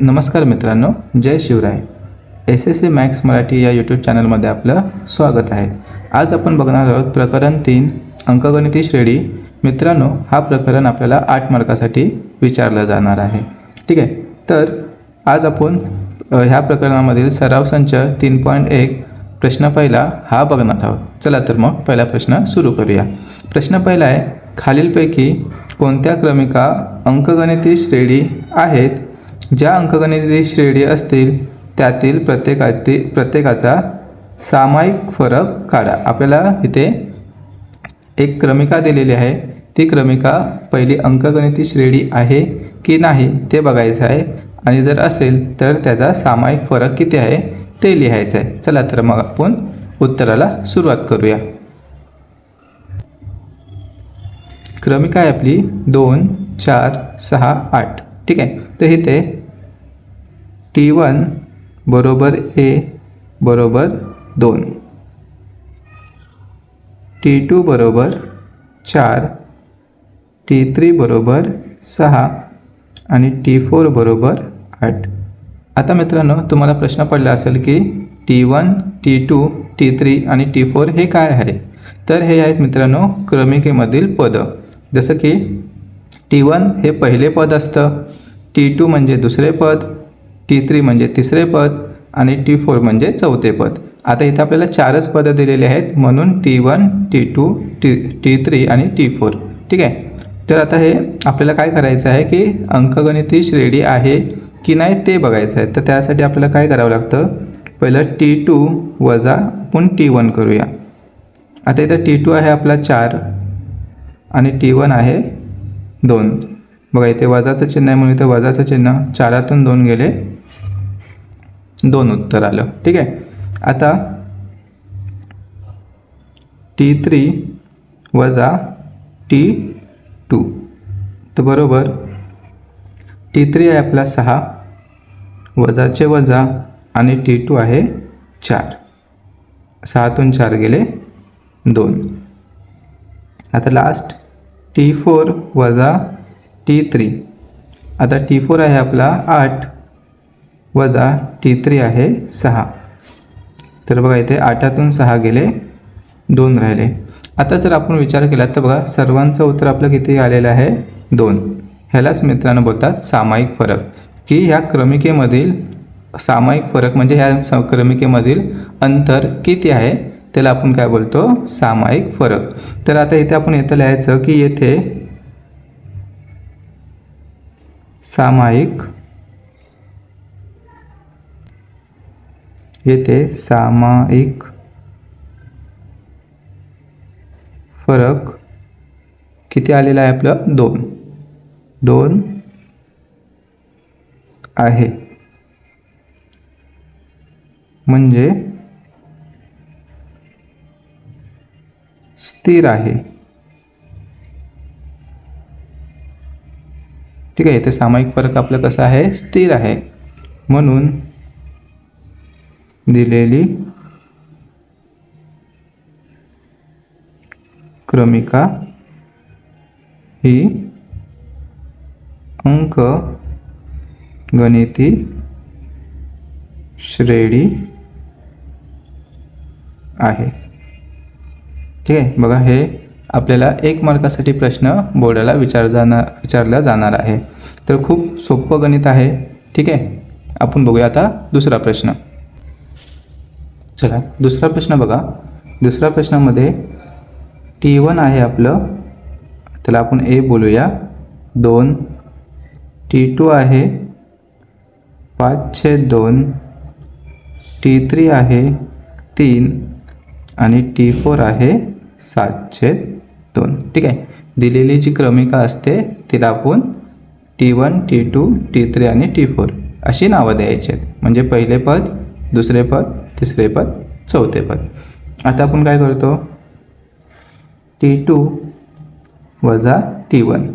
नमस्कार मित्रांनो, जय Shivray. SSC maths Marathi या यूट्यूब चॅनलमध्ये आपलं स्वागत आहे. आज आपण बघणार आहोत प्रकरण 3 अंकगणिती श्रेणी. मित्रांनो, हा प्रकरण आपल्याला 8 मार्कासाठी विचारला जाणार आहे. ठीक आहे. तर आज आपण ह्या प्रकरणामधील सराव संच 3.1 प्रश्न पहिला हा बघणार आहोत. चला तर मग पहिला प्रश्न सुरू करूया. प्रश्न पहिला आहे, खालीलपैकी कोणत्या क्रमिका अंकगणिती श्रेणी आहेत? ज्या अंकगणिती श्रेणी असतील त्यातील प्रत्येकाचा सामायिक फरक काढा. आपल्याला इथे एक क्रमिका दिलेली आहे. ती क्रमिका पहिली अंकगणिती श्रेणी आहे की नाही ते बघायचं आहे आणि जर असेल तर त्याचा सामायिक फरक किती आहे ते लिहायचं आहे. चला तर मग आपण उत्तराला सुरुवात करूया. क्रमिका आहे आपली 2, 4, 6, 8. ठीक आहे. तर इथे T1 बरोबर A बरोबर 2, T2 बरोबर 4, T3 बरोबर 6 आणि T4 बरोबर 8. आता मित्रांनो, तुम्हाला प्रश्न पडला असेल की T1, T2, T3 आणि T4 हे काय आहे? तर हे आहेत मित्रांनो क्रमिकेमधील पद. जसं की T1 हे पहिले पद असतं, T2 म्हणजे दुसरे पद, T3 म्हणजे तिसरे पद आणि T4 म्हणजे चौथे पद. आता इथे आपल्याला 4च पदं दिलेली आहेत, म्हणून T1, T2, T3 आणि T4. ठीक आहे. तर आता हे आपल्याला काय करायचं आहे की अंकगणिती श्रेणी आहे की नाही ते बघायचं आहे. तर त्यासाठी आपल्याला काय करावं लागतं, पहिलं T2 वजा आपण T1 करूया. आता इथं T2 आहे आपला 4 आणि T1 आहे 2. बघा इथे वजाचं चिन्ह आहे म्हणून इथे वजाचं चिन्ह, 4तून 2 गेले 2 उत्तर आलं. ठीक आहे. आता T3 वजा T2 तर बरोबर T3 आहे आपला 6 वजाचे वजा आणि T2 आहे 4. 6तून 4 गेले 2. आता लास्ट T4 वजा T3. आता T4 आहे आपला 8 वजा T3 आहे 6. तर बघा इथे 8तून 6 गेले 2 राहिले. आता जर आपण विचार केला तर बघा सर्वांचं उत्तर आपलं किती आलेलं आहे 2. ह्यालाच मित्रांनो बोलतात सामायिक फरक, की ह्या क्रमिकेमधील सामायिक फरक म्हणजे ह्या क्रमिकेमधील अंतर किती आहे त्याला आपण काय बोलतो, सामायिक फरक. तर आता इथे आपण इथं लिहायचं की येथे सामायिक फरक किती आलेला आहे आपलं 2 आहे. म्हणजे स्थिर आहे. ठीक आहे. इथे सामायिक फरक आपलं कसं आहे, स्थिर आहे. म्हणून दिलेली क्रमिका ही अंकगणिती श्रेणी आहे. ठीक आहे. बघा हे आपल्याला 1 मार्कासाठी प्रश्न बोर्डाला विचारला जाणार आहे. तर खूप सोपं गणित आहे. ठीक आहे. आपण बघूया आता दुसरा प्रश्न. चला दुसरा प्रश्न बघा. दुसऱ्या प्रश्नामध्ये T1 आहे आपलं, त्याला आपण A बोलूया 2, T2 आहे 5/2, T3 आहे 3 आणि T4 आहे 7/2. ठीक आहे. दिलेली जी क्रमिका असते तिला आपण T1, T2, T3 आणि T4 अशी नावं द्यायची आहेत. म्हणजे पहिले पद, दुसरे पद, तिसरे पद, चौथे पद. आता आपण काय करतो, T2 वजा T1.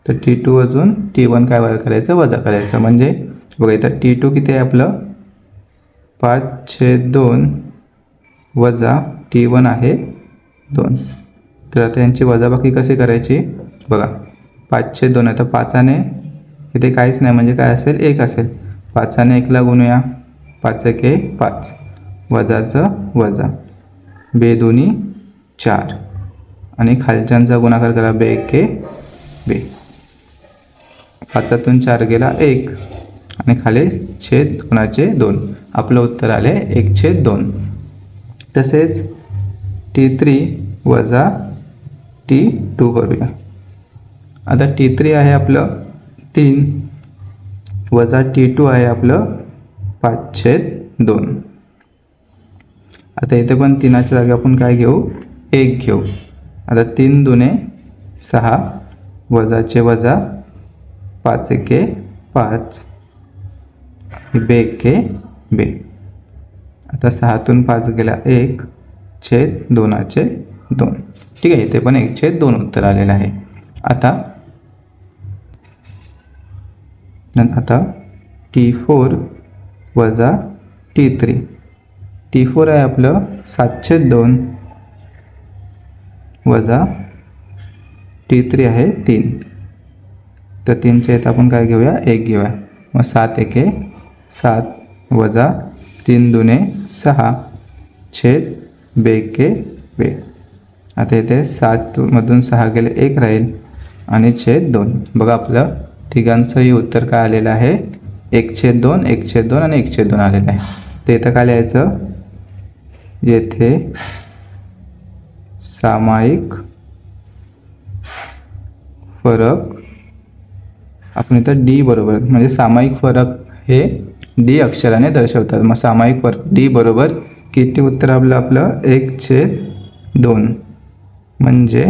तर T2 अजून T1 काय करायचं, वजा करायचं. म्हणजे बघा इथं T2 किती आहे आपलं 5/2 वजा T1 आहे 2. तर आता यांची वजाबाकी कशी करायची बघा, 5/2 आहे तर 5ने इथे काहीच नाही म्हणजे काय असेल 1 असेल. 5ने 1ला गुणूया. 5 एके 5, वजाचं वजा, बे दोन्ही 4 आणि खालच्यांचा गुणाकार करा. बे एके बे, 5तून 4 गेला 1 आणि खाली छेद 2 आपलं उत्तर आले 1/2. तसेच T3 वजा T2 करूया. आता T3 आहे आपलं 3 वजा T2 आहे आपलं 5/2. आता इथे पण 3च्या जागी आपण काय घेऊ? 1 घेऊ. आता 3 दुने 6, वजाचे वजा, 5 एके 5, बे एके बे. आता 6तून 5 गेला 1/2. ठीक आहे, इथे पण 1/2 उत्तर आलेलं आहे. आता T4 वजा T3. T4 आहे आपलं 7/2 वजा T3 आहे 3. तर 3च्या इथं आपण काय घेऊया? 1 घेऊया. मग 7 एके 7 वजा 3 दुने 6 छेद बे एके बे. आता इथे 7मधून 6 गेले 1 राहील आणि छेद 2. बघा आपलं तिघांचंही उत्तर काय आलेलं आहे? 1/2 1/2 आणि 1/2 आलेलं आहे. तर इथं काय लिहायचं? येथे सामायिक फरक, आपण इथं डी बरोबर, म्हणजे सामायिक फरक हे डी अक्षराने दर्शवतात. मग सामायिक फरक डी बरोबर किती उत्तर आपलं 1/2 म्हणजे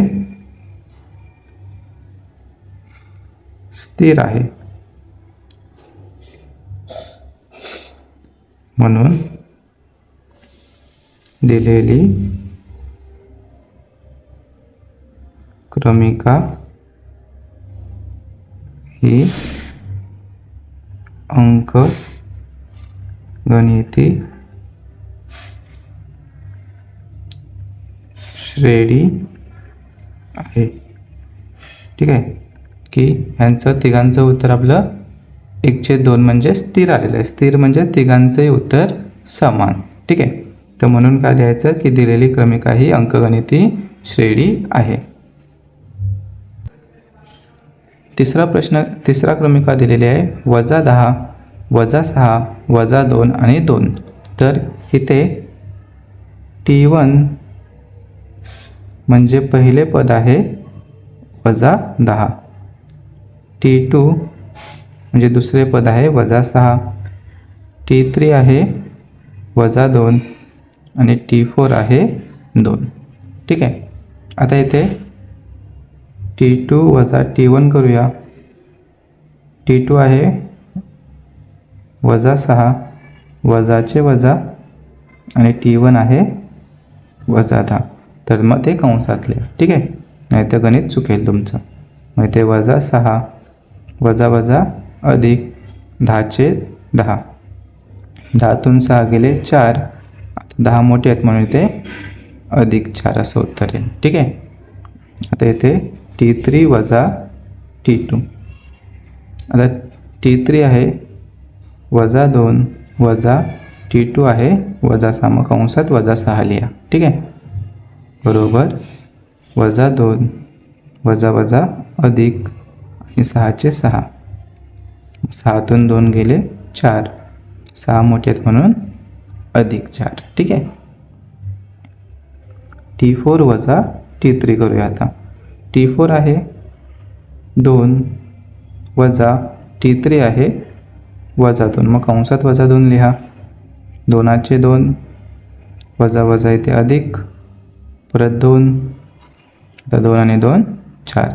स्थिर आहे. म्हणून दिलेली क्रमिका ही अंकगणिती श्रेणी आहे. ठीक आहे, की ह्यांचं तिघांचं उत्तर आपलं 1/2 म्हणजे स्थिर आलेलं आहे. स्थिर म्हणजे तिघांचंही उत्तर समान. ठीक आहे, तर म्हणून काय लिहायचं की दिलेली क्रमिका ही अंकगणिती श्रेणी आहे. तिसरा क्रमिका दिलेली आहे -10, -6, -2 आणि 2. तर इथे T1 म्हणजे पहिले पद आहे -10, T2 म्हणजे दुसरे पद आहे -6, T3 आहे -2 आणि T4 आहे 2. ठीक आहे, आता इथे T2 वजा T1 करूया. T2 आहे -6, वजाचे वजा आणि T1 आहे -10. तर मग ते कंसातले. ठीक आहे, नाही तर गणित चुकेल तुमचं. मग ते -6 वजा वजा अधिक 10/10. 10तून 6 गेले 4. 10 मोठे आहेत म्हणून इथे +4 असं उत्तर येईल. ठीक आहे, आता इथे T3 वजा T2. आता T3 आहे -2 वजा T2 आहे -6. मग कंसात -6 लिहा. ठीक आहे, बरोबर -2 वजा वजा अधिक आणि 6चे 6. 6तून 2 गेले 4. 6 मोठे आहेत म्हणून +4. ठीक आहे, T4 वजा T3 करूया. आता T4 आहे 2 वजा T3 आहे -2. मग कंसात -2 लिहा. 2चे 2 वजा वजा इथे अधिक, परत 2. आता 2 आणि 2 4.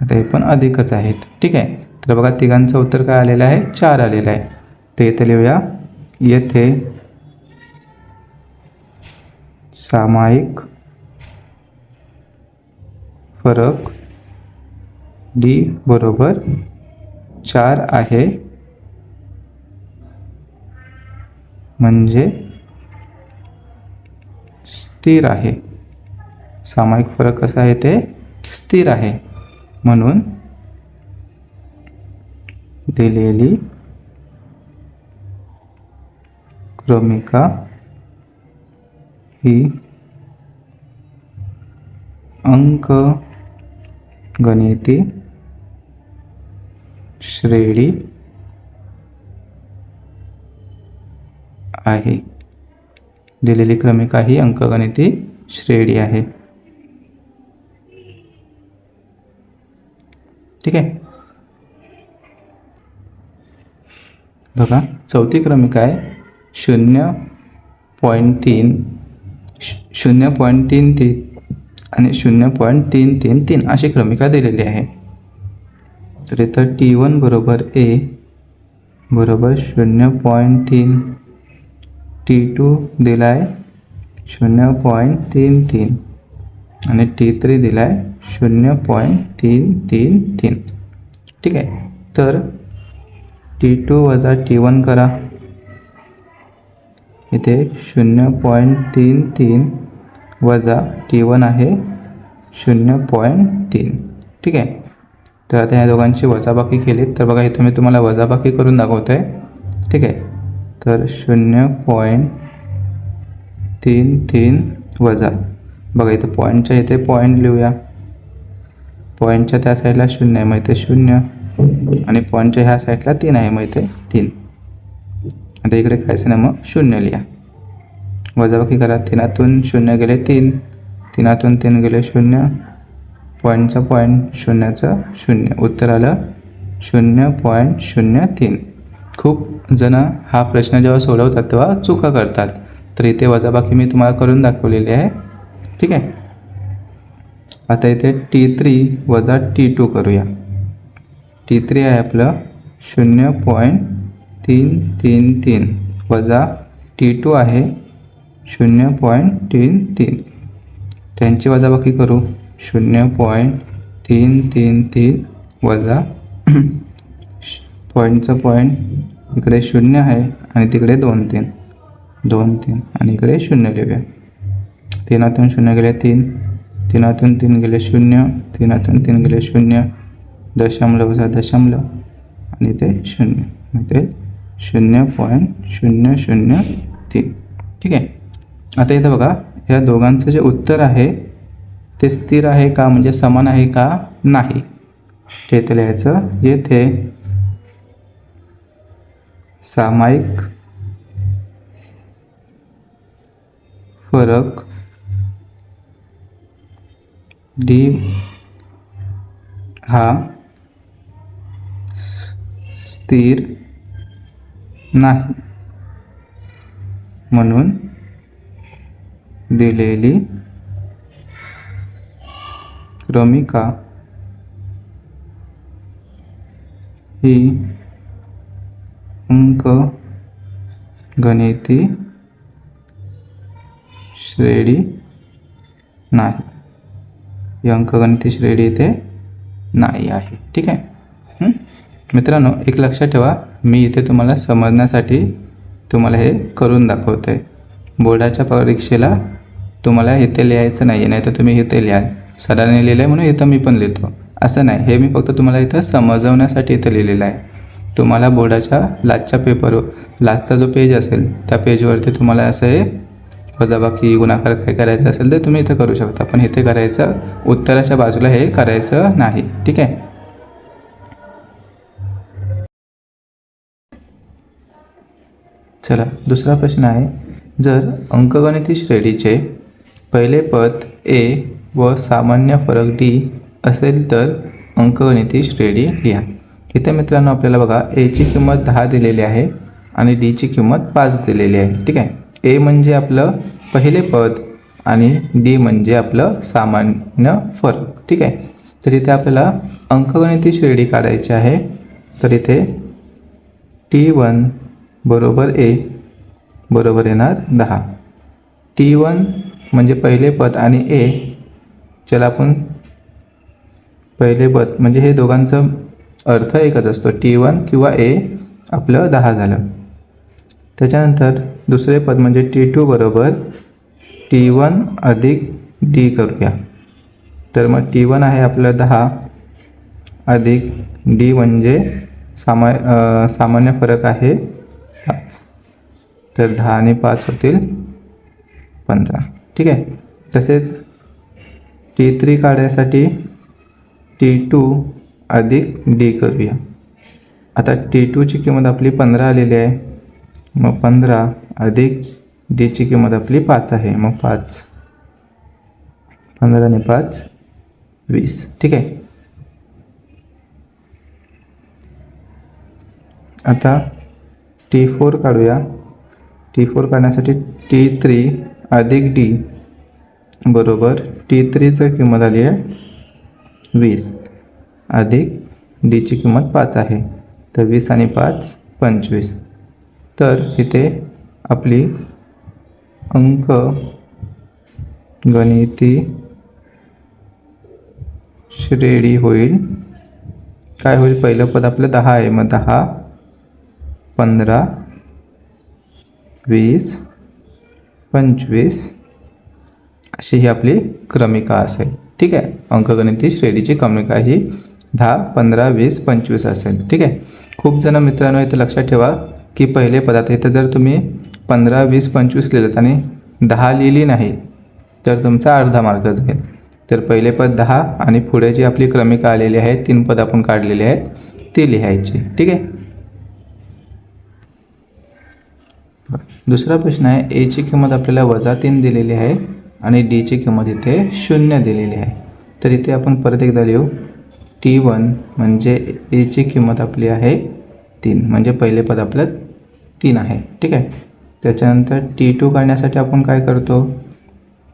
आता हे पण अधिकच आहेत. ठीक आहे, तर बघा तिघांचं उत्तर काय आलेलं आहे? 4 आलेलं आहे. तर इथे लिहूया, येथे सामायिक फरक D बरोबर 4 आहे म्हणजे स्थिर आहे. सामायिक फरक कसा आहे? ते स्थिर आहे. म्हणून दिलेली क्रमिका ही अंकगणिती श्रेणी आहे. दिलेली क्रमिका ही अंकगणिती श्रेणी आहे. ठीक आहे. बघा चौथी क्रमिका आहे 0.3 0.33 आणि 0.333 अशी क्रमिका दिलेली आहे. तर इथं T1 बरोबर A बरोबर 0.3, T2 दिला आहे 0.33 आणि T3 दिला आहे 0.333. ठीक आहे. तर T2 वजा T1 करा. इथे 0.33 वजा T1 आहे 0.3. ठीक आहे. तर आता ह्या दोघांची वजाबाकी केली तर बघा इथं मी तुम्हाला वजाबाकी करून दाखवतो आहे. ठीक आहे. तर 0.33 वजा बघा इथं पॉईंटच्या इथे पॉईंट लिहूया. पॉईंटच्या त्या साईडला 0 आहे मग इथे 0 आणि पॉईंटच्या ह्या साईडला 3 आहे मग इथे 3. आता इकडे काहीच नाही मग 0 लिहा. वजाबाकी करा. 3तून 0 गेले 3, 3तून 3 गेले 0, पॉईंटचा पॉईंट, 0चं 0, उत्तर आलं 0.03. खूप जण हा प्रश्न जेव्हा सोडवतात तेव्हा चुका करतात. तर इथे वजाबाकी मी तुम्हाला करून दाखवलेली आहे. ठीक आहे. आता इथे T3 वजा T2 करूया. T3 आहे आपलं 0.333 वजा T2 आहे 0.33. त्यांची वजाबाकी करू. 0.333 वजा पॉईंटचं पॉईंट इकडे 0 आहे आणि तिकडे 2 3 आणि इकडे 0 लिहूया. 3तून 0 गेले 3, 3तून 3 गेले 0, 3तून 3 गेले 0, दशमलव वजा दशमलव आणि इथे 0, इथे 0.003. ठीक आहे. आता इथं बघा या दोघांचं जे उत्तर आहे ते स्थिर आहे का म्हणजे समान आहे का नाही ते इथे लिहायचं. येथे सामायिक फरक D हा स्थिर नाही म्हणून दिलेली क्रमिका ही अंकगणिती श्रेणी नाही. ही अंकगणिती श्रेणी इथे नाही आहे. ठीक आहे. मित्रांनो एक लक्षात ठेवा मी इथे तुम्हाला समजण्यासाठी तुम्हाला हे करून दाखवतो आहे. बोर्डाच्या परीक्षेला तुम्हाला इथे लिहायचं नाही आहे, नाही तर तुम्ही इथे लिहाल. सरांनी लिहिलं आहे म्हणून इथं मी पण लिहितो असं नाही. हे मी फक्त तुम्हाला इथं समजवण्यासाठी इथं लिहिलेलं आहे. तुम्हाला बोर्डाच्या लास्टचा जो पेज असेल त्या पेजवरती तुम्हाला असं हे वजाबाकी गुणाकार काय करायचं असेल तर तुम्ही इथं करू शकता. पण इथे करायचं उत्तराच्या बाजूला हे करायचं नाही. ठीक आहे. चला दुसरा प्रश्न आहे. जर अंकगणिती श्रेणीचे पहिले पद A व सामान्य फरक D असेल तर अंकगणिती श्रेणी लिहा. इथे मित्रांनो आपल्याला बघा A ची किंमत 10 दिलेली आहे आणि D ची किंमत 5 दिलेली आहे. ठीक आहे. A म्हणजे आपलं पहिले पद आणि D म्हणजे आपलं सामान्य फरक. ठीक आहे. तर इथे आपल्याला अंकगणिती श्रेणी काढायची आहे. तर इथे T1 बरोबर A बरोबर येणार 10. T1 म्हणजे पहिले पद आणि A ज्याला आपण पहिले पद म्हणजे हे दोघांचं अर्थ एकच असतो. T1 किंवा A आपलं 10 झालं. त्याच्यानंतर दुसरे पद म्हणजे T2 बरोबर T1 अधिक D करूया. तर मग T1 आहे आपलं 10 अधिक D म्हणजे सामान्य फरक आहे 5. तर 10 आणि 5 होतील 15. ठीक आहे. तसेच T3 काढण्यासाठी T2 अधिक D करूया. आता T2ची किंमत आपली 15 आलेली आहे. मग 15 अधिक Dची किंमत आपली 5 आहे. मग 15 आणि 5 20. ठीक आहे. आता T4 काढूया. T4 काढण्यासाठी T3 अधिक D बरोबर T3ची किंमत आली आहे 20 अधिक Dची किंमत 5 आहे. तर 20 आणि 5 25. तर इथे आपली गणिती श्रेणी होईल. काय होईल? पहिलं पद आपलं 10 आहे. मग 10 15 20 25 अशी ही आपली क्रमिका असेल. ठीक आहे. अंकगणिती श्रेणीची क्रमिका ही 10 15 20 25 असेल. ठीक आहे. खूप जण मित्रांनो इथं लक्षात ठेवा की पहिले पदात इथं जर तुम्ही 15 20 25 लिहिलं आणि 10 लिहिली नाही तर तुमचा अर्धा मार्क जाईल. तर पहिले पद 10 आणि पुढे जी आपली क्रमिका आलेली आहे 3 पद आपण काढलेली आहेत ती लिहायची. ठीक आहे. दुसरा प्रश्न आहे. एची किंमत आपल्याला -3 दिलेली आहे आणि डीची किंमत इथे 0 दिलेली आहे. तर इथे आपण परत एकदा लिहू. T1 म्हणजे एची किंमत आपली आहे 3 म्हणजे पहिले पद आपलं 3 आहे. ठीक आहे. त्याच्यानंतर T2 काढण्यासाठी आपण काय करतो?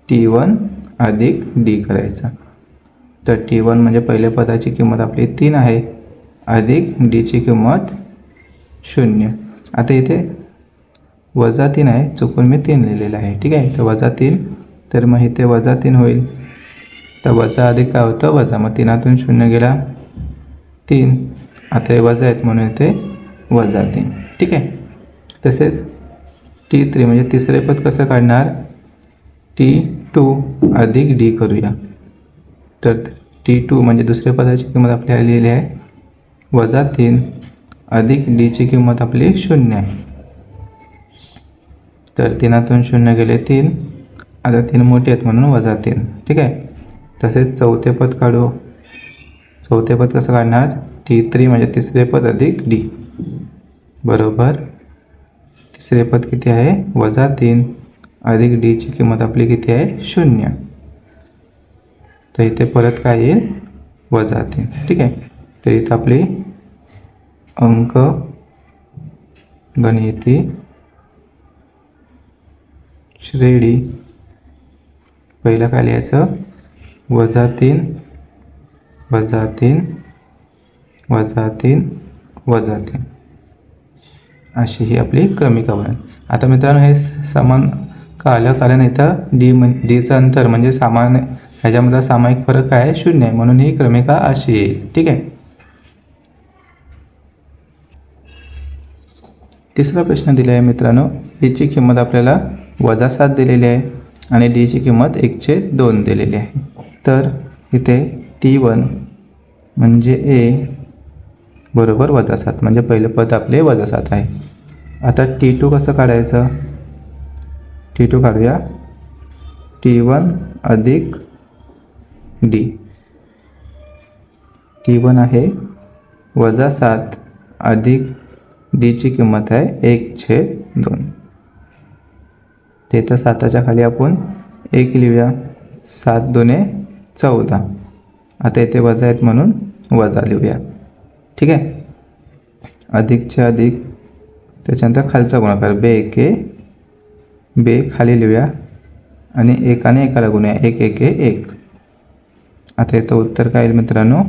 T1 अधिक D करायचं. तर T1 म्हणजे पहिल्या पदाची किंमत आपली 3 आहे अधिक Dची किंमत 0. आता इथे -3 आहे, चुकून मी 3 लिहिलेलं आहे. ठीक आहे. तर -3 तर मग इथे -3 होईल. तर वजा अधिक काय होतं? वजा. मग 3तून 0 गेला 3. आता हे वजा आहेत म्हणून इथे -3. ठीक आहे. तसेच T3 म्हणजे तिसरे पद कसं काढणार? T2 अधिक D करूया. तर T2 म्हणजे दुसऱ्या पदाची किंमत आपल्याला लिहिली आहे -3 अधिक Dची किंमत आपली 0 आहे. तर 3तून 0 गेले 3. आता 3 मोठे आहेत म्हणून -3. ठीक आहे. तसेच चौथे पद काढू. चौथे पद कसं काढणार? T3 म्हणजे तिसरे पद अधिक D बरोबर तिसरे पद किती आहे? -3 अधिक Dची किंमत आपली किती आहे? 0. तर इथे परत काय येईल? -3. ठीक आहे. तर इथं आपली अंकगणिती श्रेणी पहिलं काय लिहायचं? -3 -3 -3 -3 अशी ही आपली क्रमिका बनेल. आता मित्रांनो हे समान का आलं? कारण इथं डीचं अंतर म्हणजे सामान्य ह्याच्यामधला सामायिक फरक काय आहे? 0 आहे म्हणून ही क्रमिका अशी येईल. ठीक आहे. तिसरा प्रश्न दिला आहे मित्रांनो. एची किंमत आपल्याला -7 दिलेली आहे आणि डीची किंमत 1/2 दिलेली आहे. तर इथे T1 म्हणजे ए बरोबर -7 म्हणजे पहिलं पद आपले -7 आहे. आता T2 कसं काढायचं? T2 काढूया. T1 अधिक D. T1 आहे -7 अधिक Dची किंमत आहे 1/2. ते तर 7च्या खाली आपण 1 लिहूया. 7 2 14. आता इथे वजा आहेत म्हणून वजा लिहूया. ठीक आहे. अधिकचे अधिक त्याच्यानंतर खालचा गुणाकार बे खाली लिहूया आणि एकाने एकाला गुणूया 1 1 1. आता इथं उत्तर काय येईल मित्रांनो?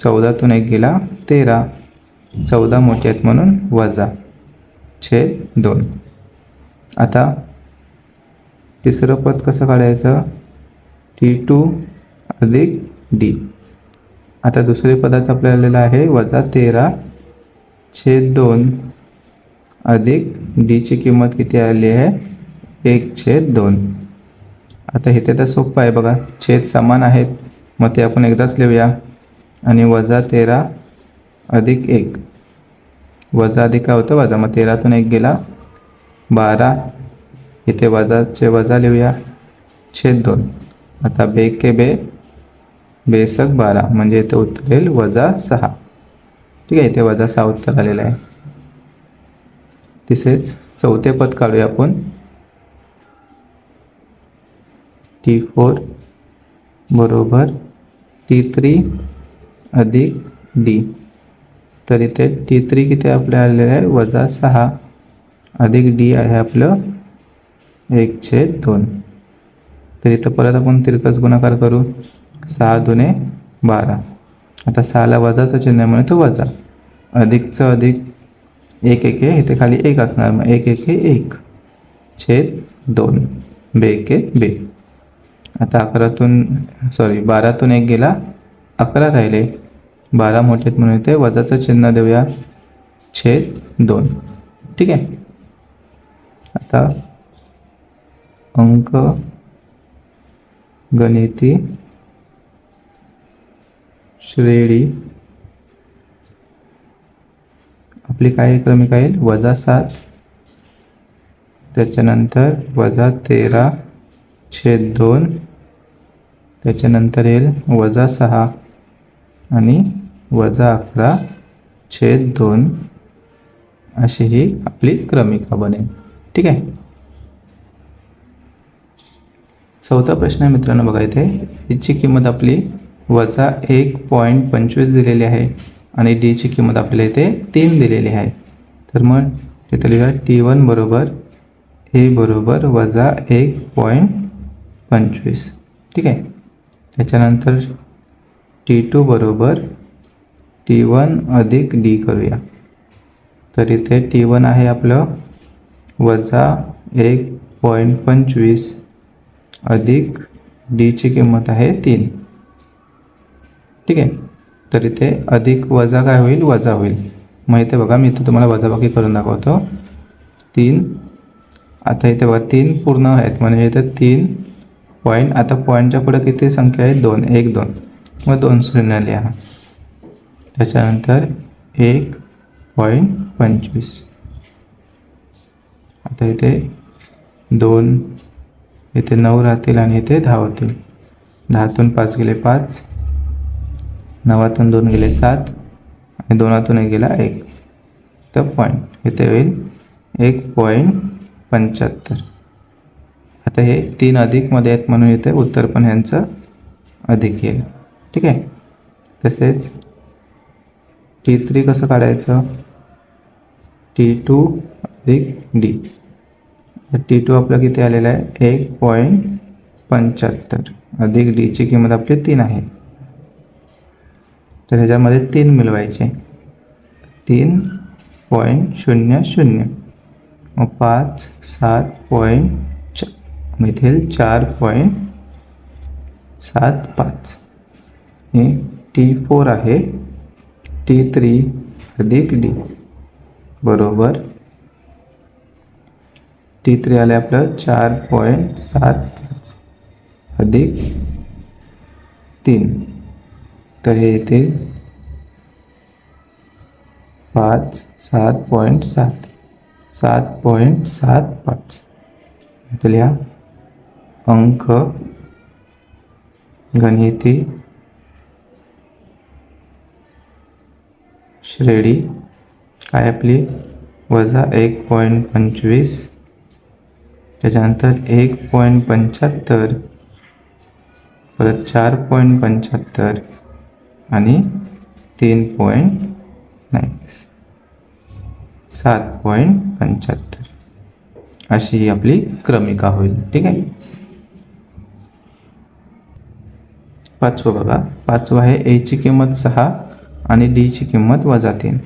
14तून 1 गेला 13. 14 मोठे आहेत म्हणून -2. आता तिसरं पद कसं काढायचं? T2 अधिक D. आता दुसरे पदाचं आपल्याला आलेलं आहे -13/2 अधिक Dची किंमत किती आली आहे? 1/2. आता इथे तर सोपं आहे बघा. छेद समान आहेत मग ते आपण एकदाच लिहूया आणि -13 अधिक 1 वजा अधिक काय होतं वजा, मग 13तून 1 गेला 12, इथे वजाचे वजा लिहूया, छेद 2. आता बेके बे बेसक 12 म्हणजे इथे उत्तर येईल -6. ठीक आहे, इथे -6 उत्तर आलेलं आहे. तसेच चौथे पद काढूया आपण. T4 बरोबर T3 अधिक D. तर इथे T3 किती आपल्या आलेलं आहे -6 अधिक D आहे आपलं 1/2. तर इथं परत आपण तिरकस गुणाकार करू. 6 दुने 12. आता 6ला वजाचं चिन्ह आहे म्हणून तो वजा, अधिकचं अधिक 1 1 इथे खाली 1 असणार, मग 1 1 1/2 बेके बे. आता 12तून 1 गेला 11 राहिले, 12 मोठेत म्हणून इथे वजाचं चिन्ह देऊया, छेद 2. ठीक आहे. आता अंक गणिती श्रेणी आपली काय क्रमिका येईल -7, त्याच्यानंतर -13/2, त्याच्यानंतर येईल -6 आणि -11/2 अशी ही आपली क्रमिका बनेल. ठीक आहे. चौथा प्रश्न आहे मित्रांनो, बघा इथे याची किंमत आपली -1.25 दिलेली आहे आणि डीची किंमत आपल्याला इथे 3 दिलेली आहे. तर मग इथे लिहूया T1 बरोबर A बरोबर -1.25. ठीक आहे. त्याच्यानंतर T2 बरोबर T1 अधिक D करूया. तर इथे T1 आहे आपलं -1.25 अधिक Dची किंमत आहे 3. ठीक आहे. तर इथे अधिक वजा काय होईल वजा होईल. मग इथे बघा मी इथे तुम्हाला वजाबाकी करून दाखवतो. 3, आता इथे बघा 3 पूर्ण आहेत म्हणजे इथे 3 पॉईंट, आता पॉईंटच्या पुढे किती संख्या आहे 2, 1 2, मग 2 शून्य लिहा. त्याच्यानंतर 1.25. आता इथे 2, इथे 9 राहतील आणि इथे 10 होतील. 10तून 5 गेले 5, 9तून 2 गेले 7 आणि 2तून 1 गेला 1. तर पॉईंट इथे होईल 1.75. आता हे 3 अधिकमध्ये आहेत म्हणून इथे उत्तर पण ह्यांचं अधिक येईल. ठीक आहे. तसेच T3 कसं काढायचं, T2 अधिक D. T2 आपलं किती आलेलं आहे 1.75 अधिक Dची किंमत आपली 3 आहे. तर ह्याच्यामध्ये 3 मिळवायचे, 3.00, मग 5 7. इथे 4.75. हे T4 आहे T3 अधिक D बरोबर T3 आले आपलं 4.75 अधिक 3. तर हे येतील 5 7.75. इथे लिहा अंक गणिती श्रेणी काय आपली -1.25, त्याच्यानंतर 1.75, परत 4.75 आणि 7.75 अशी ही आपली क्रमिका होईल. ठीक आहे. पाचवं बघा, पाचवं आहे Aची किंमत 6 आणि Dची किंमत -3.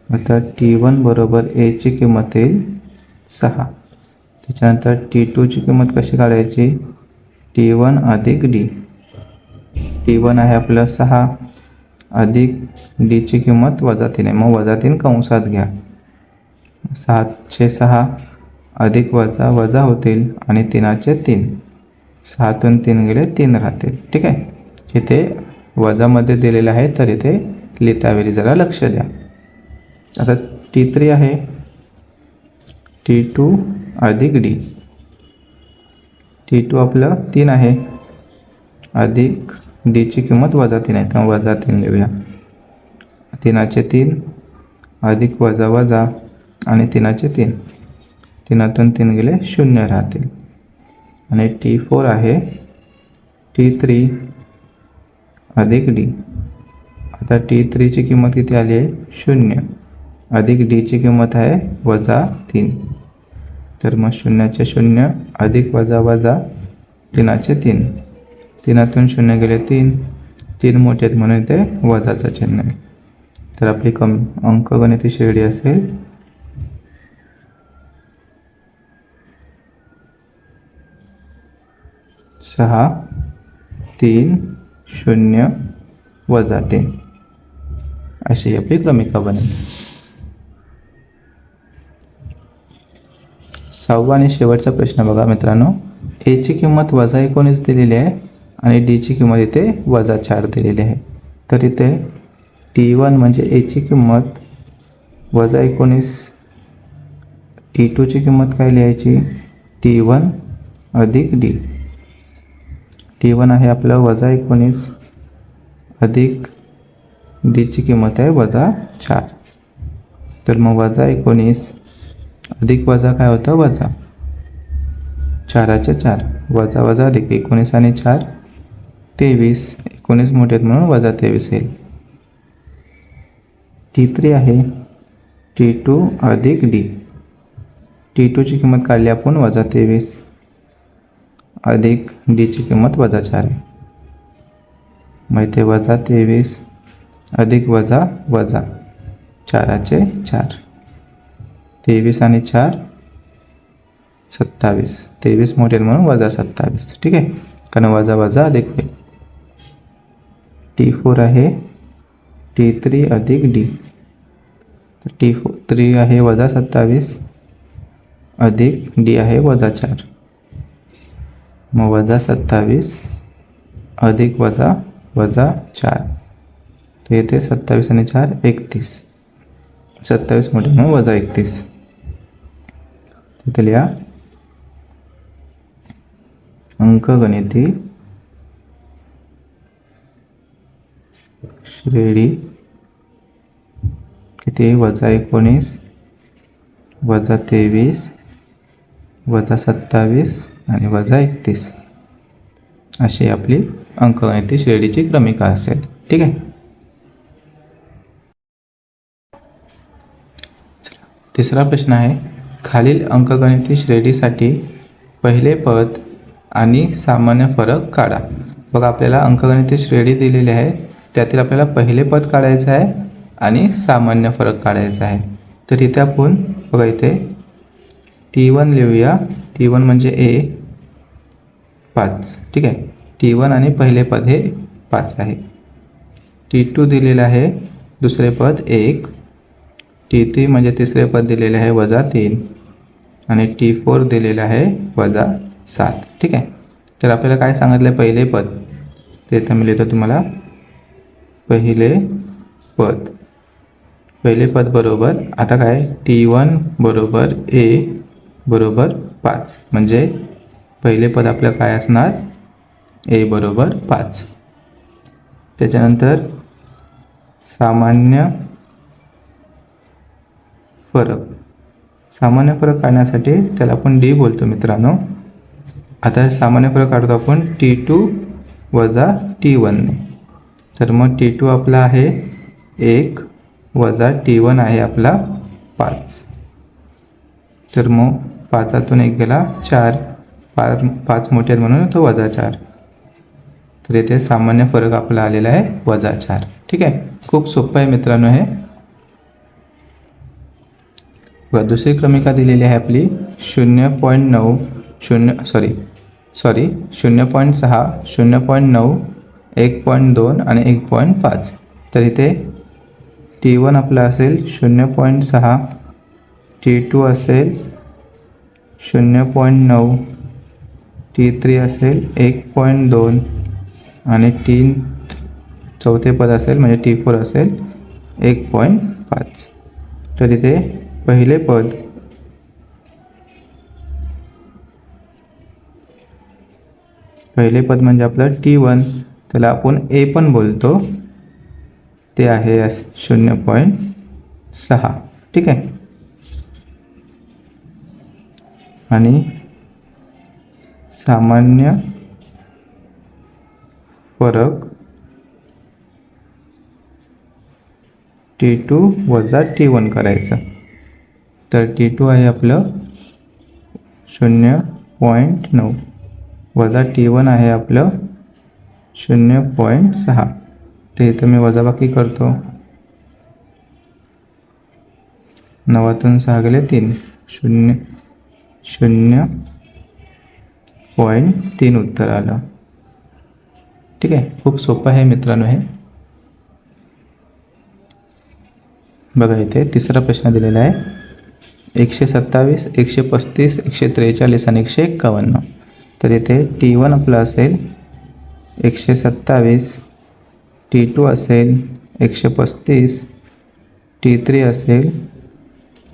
आता T1 बरोबर Aची किंमत येईल 6. त्याच्यानंतर T2ची किंमत कशी काढायची, T1 अधिक D. T1 आहे आपलं 6 अधिक Dची किंमत -3 आहे, मग -3 कंसात घ्या. 7/6 अधिक वजा वजा होतील आणि 3/3. 6तून 3 गेले 3 राहतील. ठीक आहे. इथे वजामध्ये दिलेलं आहे तर इथे लिहिता वेळी जरा लक्ष द्या. आता T3 आहे T2 अधिक D. T2 आपलं 3 आहे अधिक Dची किंमत -3 आहे, तर -3 लिहूया. 3चे 3 अधिक वजा वजा आणि 3चे 3, 3तून 3 गेले 0 राहतील. आणि T4 आहे T3 अधिक D. आता T3ची किंमत किती आली आहे 0 अधिक Dची किंमत आहे -3. तर मग 0चे 0 अधिक वजा वजा 3चे 3, 3तून 0 गेले 3, 3 मोठे आहेत म्हणून इथे वजाचं चिन्ह आहे. तर आपली अंकगणिती श्रेणी असेल 6 3 0 वजा 3 अशी आपली क्रमिका बनेल. 6वा आणि शेवटचा प्रश्न बघा मित्रांनो. Aची किंमत -19 दिलेली आहे आणि Dची किंमत इथे -4 दिलेली आहे. तर इथे T1 म्हणजे Aची किंमत -19, T2ची किंमत काय लिहायची T1 अधिक D. T1 आहे आपलं -19 अधिक Dची किंमत आहे -4. तर मग -19 अधिक वजा काय होतं वजा 4चे 4 वजा वजा अधिक 19 आणि 4 23, 19 मोठे आहेत म्हणून -23 येईल. T3 आहे T2 अधिक D. T2ची किंमत काढली आपण -23 अधिक Dची किंमत -4 आहे. मग इथे -23 अधिक वजा वजा 4चे 4, 23 आणि 4 27, 23 मोठे म्हणून -27. ठीक आहे, कारण वजा वजा अधिक होईल. T4 आहे T3 अधिक D. तर T3 आहे -27 अधिक D आहे -4. मग -27 अधिक वजा वजा 4, तर येथे 27 आणि 4 31, 27 मोठे म्हणून -31. तिथे लिहा अंकगणिती श्रेणी किती -19 -23 -27 आणि -31 अशी आपली अंकगणिती श्रेणीची क्रमिका असेल. ठीक आहे. तिसरा प्रश्न आहे, खालील अंकगणिती श्रेणीसाठी पहिले पद आणि सामान्य फरक काढा. बघा आपल्याला अंकगणिती श्रेणी दिलेली आहे, त्यातील आपल्याला पहिले पद काढायचं आहे आणि सामान्य फरक काढायचा आहे. तर इथे आपण बघा इथे T1 लिहूया. T1 म्हणजे A 5. ठीक आहे, T1 आणि पहिले पद हे 5 आहे. T2 दिलेलं आहे दुसरे पद 1, T3 म्हणजे तिसरे पद दिलेले आहे -3 आणि T4 दिलेलं आहे -7. ठीक आहे, तर आपल्याला काय सांगितलं पहिले पद, ते इथं मी लिहितो तुम्हाला. पहिले पद बरोबर आता काय T1 बरोबर A बरोबर 5, म्हणजे पहिले पद आपलं काय असणार A बरोबर 5. त्याच्यानंतर सामान्य फरक काढण्यासाठी त्याला आपण D बोलतो मित्रांनो. आता सामान्य फरक काढतो आपण T2 वजा T1 ने. तर मग T2 आपला आहे 1 वजा T1 आहे आपला 5. तर मग 5तून 1 गेला 4, 5 मोठे आहेत म्हणून तो -4. तर इथे सामान्य फरक आपला आलेला आहे -4. ठीक आहे, खूप सोपं आहे मित्रांनो हे. व दुसरी क्रमिका दिलेली आहे आपली 0.9 0.6 0.9 1.2 आणि 1.5. तर इथे T1 आपला असेल 0.6, T2 असेल 0.9, T3 असेल 1.2 आणि चौथे पद असेल म्हणजे T4 असेल 1.5. तर इथे पहिले पद म्हणजे आपलं T1, त्याला आपण ए पण बोलतो, ते आहे 0.6. ठीक आहे. आणि सामान्य फरक T2 वजा T1 करायचं. तर T2 आहे आपलं 0.9 वजा T1 आहे आपलं 0.6. ते इथं मी वजाबाकी करतो. 9तून 6 गेले 3, 0.3 उत्तर आलं. ठीक आहे. खूप सोपं आहे मित्रांनो हे. बघा इथे तिसरा प्रश्न दिलेला आहे. 127, 135, 143 आणि 151. तर इथे T1 आपलं असेल 127, T2 असेल 135, T3 असेल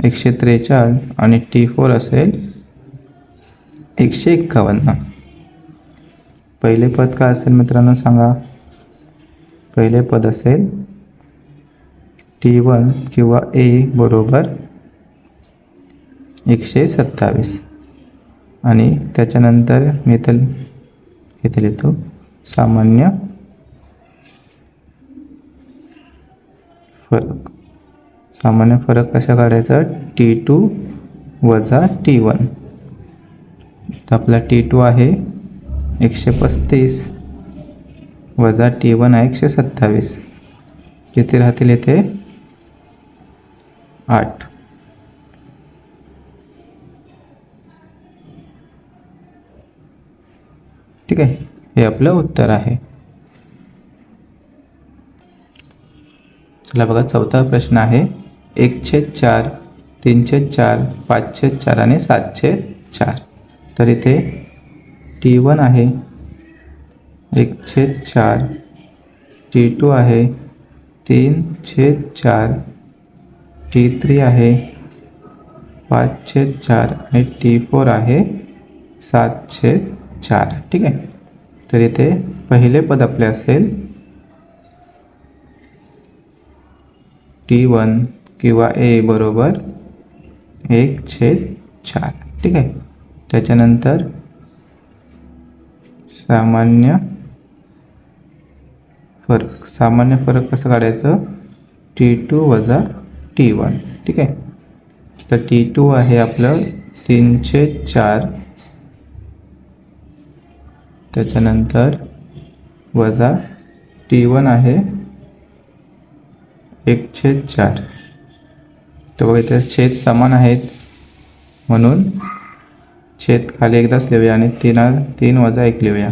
143 आणि T4 असेल 151. पहिले पद काय असेल मित्रांनो सांगा. पहिले पद असेल T1 किंवा A बरोबर 127 आणि त्याच्यानंतर मी इथे लिहितो सामान्य फरक. सामान्य फरक कसा काढायचा. T2 वजा T1. तर आपला T2 आहे 135 वजा T1 आहे 127. किती राहतील इथे 8. ठीक आहे. हे आपलं उत्तर आहे. चला बघा चौथा प्रश्न आहे. 1/4, 3/4, 5/4 आणि 7/4. तर इथे T1 आहे 1/4, T2 आहे 3/4, T3 आहे 5/4 आणि T4 आहे 7/4. ठीक आहे. तर इथे पहिले पद आपले असेल T1 किंवा A बरोबर 1/4. ठीक आहे. त्याच्यानंतर सामान्य फरक कसं काढायचं. T2 वजा T1. ठीक आहे. तर T2 आहे आपलं 3/4, त्याच्यानंतर वजा T1 आहे 1/4. तर बघा इथे छेद समान आहेत म्हणून छेद खाली एकदाच लिहूया आणि 3 वजा 1 लिहूया.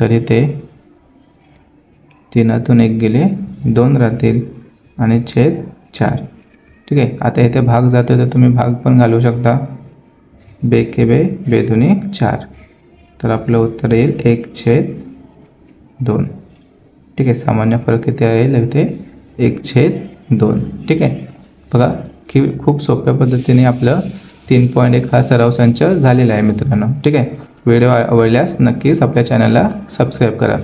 तर इथे 3तून 1 गेले 2 राहतील आणि छेद 4. ठीक आहे. आता इथे भाग जातो तर तुम्ही भाग पण घालू शकता. 2 के 2, 2 दुनी 4. तर आपलं उत्तर येईल 1/2. ठीक आहे. सामान्य फरक किती येईल इथे 1/2. ठीक आहे. बघा की खूप सोप्या पद्धतीने आपलं 3.1 हा सराव संच झालेला आहे मित्रांनो. ठीक आहे. व्हिडिओ आवडल्यास नक्कीच आपल्या चॅनलला सबस्क्राईब करा.